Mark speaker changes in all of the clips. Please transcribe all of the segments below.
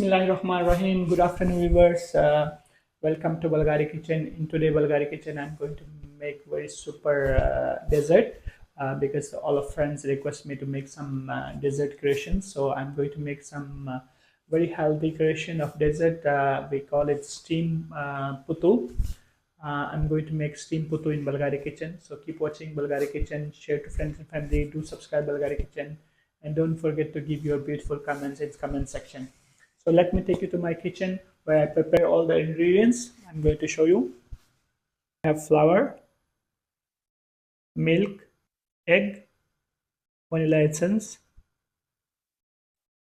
Speaker 1: Bismillahirrahmanirrahim. Good afternoon, viewers. Welcome to Balghari Kitchen. In today Balghari Kitchen, I'm going to make very super dessert because all of friends request me to make some dessert creations. So I'm going to make some very healthy creation of dessert. We call it steamed puttu. I'm going to make steamed puttu in Balghari Kitchen. So keep watching Balghari Kitchen. Share to friends and family. Do subscribe Balghari Kitchen, and don't forget to give your beautiful comments in the comment section. So let me take you to my kitchen where I prepare all the ingredients. I'm going to show you. I have flour, milk, egg, vanilla essence,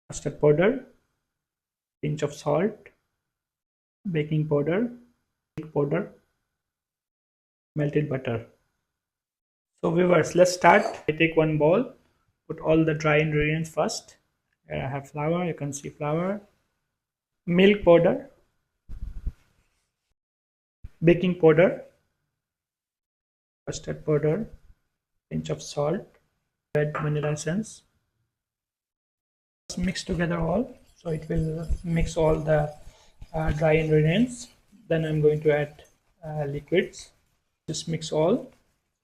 Speaker 1: custard powder, pinch of salt, baking powder, milk powder, melted butter. So viewers, let's start. I take one bowl, put all the dry ingredients first. Here I have flour, you can see flour, milk powder, baking powder, custard powder, pinch of salt, red vanilla essence. Mix together all, so it will mix all the dry ingredients. Then I'm going to add liquids. Just mix all.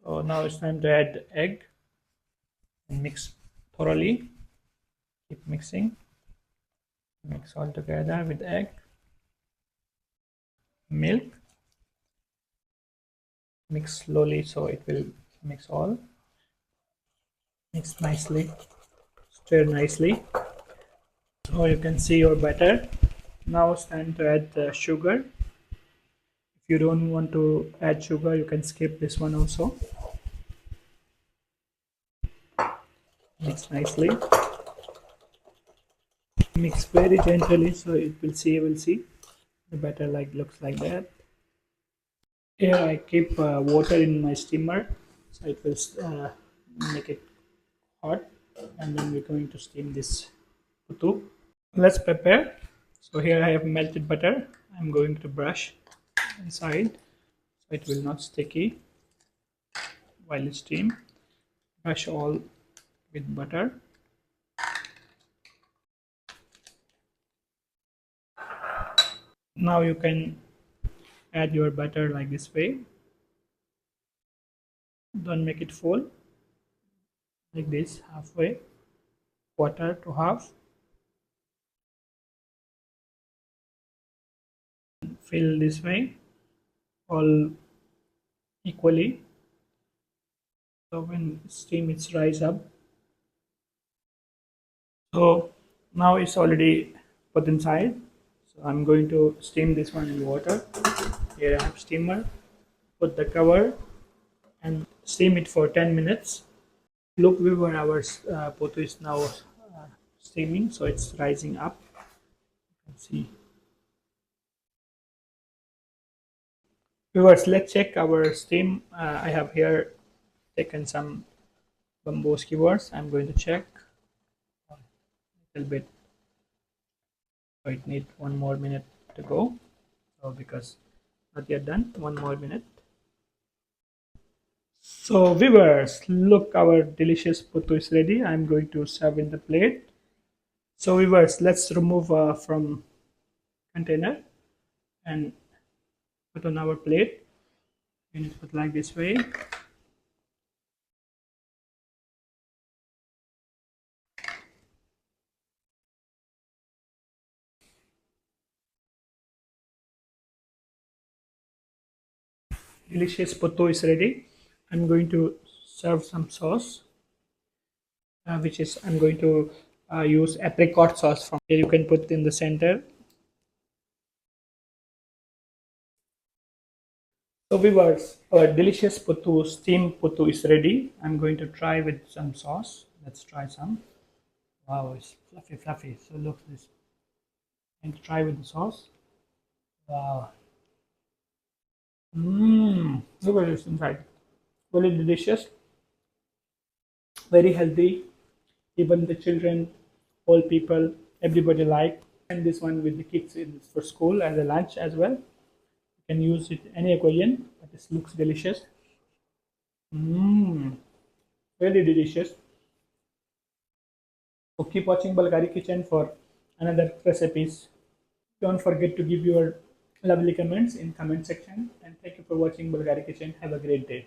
Speaker 1: So now it's time to add egg and mix thoroughly. Keep mixing. Mix all together with egg, milk. Mix slowly so it will mix all. Mix nicely. Stir nicely. So you can see your batter. Now it's time to add sugar. If you don't want to add sugar, you can skip this one also. Mix nicely. Mix very gently so you will see the batter looks like that. Here I keep water in my steamer so it will make it hot, and then we're going to steam this puttu. Let's prepare. So here I have melted butter. I'm going to brush inside so it will not sticky while it's steam. Brush all with butter. Now you can add your butter like this way. Don't make it full. Like this, halfway, quarter to half. Fill this way, all equally. So when steam it's rise up. So now it's already put inside. So I'm going to steam this one in water. Here I have steamer. Put the cover and steam it for 10 minutes. Look, viewer, our puttu is now steaming, so it's rising up. You can see. Viewers, let's check our steam. I have here taken some bamboo skewers. I'm going to check a little bit. So it needs one more minute to go. So because not yet done, one more minute. So viewers, look, our delicious puttu is ready. I'm going to serve in the plate. So viewers, let's remove from container and put on our plate. You need to put like this way. Delicious puttu is ready. I'm going to serve some sauce, which is I'm going to use apricot sauce from here. You can put in the center. So viewers, our delicious puttu, steamed puttu is ready. I'm going to try with some sauce. Let's try some. Wow, it's fluffy. So look this. And try with the sauce. Wow. Look at this inside. Very delicious. Very healthy. Even the children, old people, everybody like. And this one with the kids for school as a lunch as well. You can use it any occasion, but this looks delicious. Very delicious. So keep watching Balghari Kitchen for another recipes. Don't forget to give your lovely comments in comment section. And thank you for watching Bulgari Kitchen. Have a great day.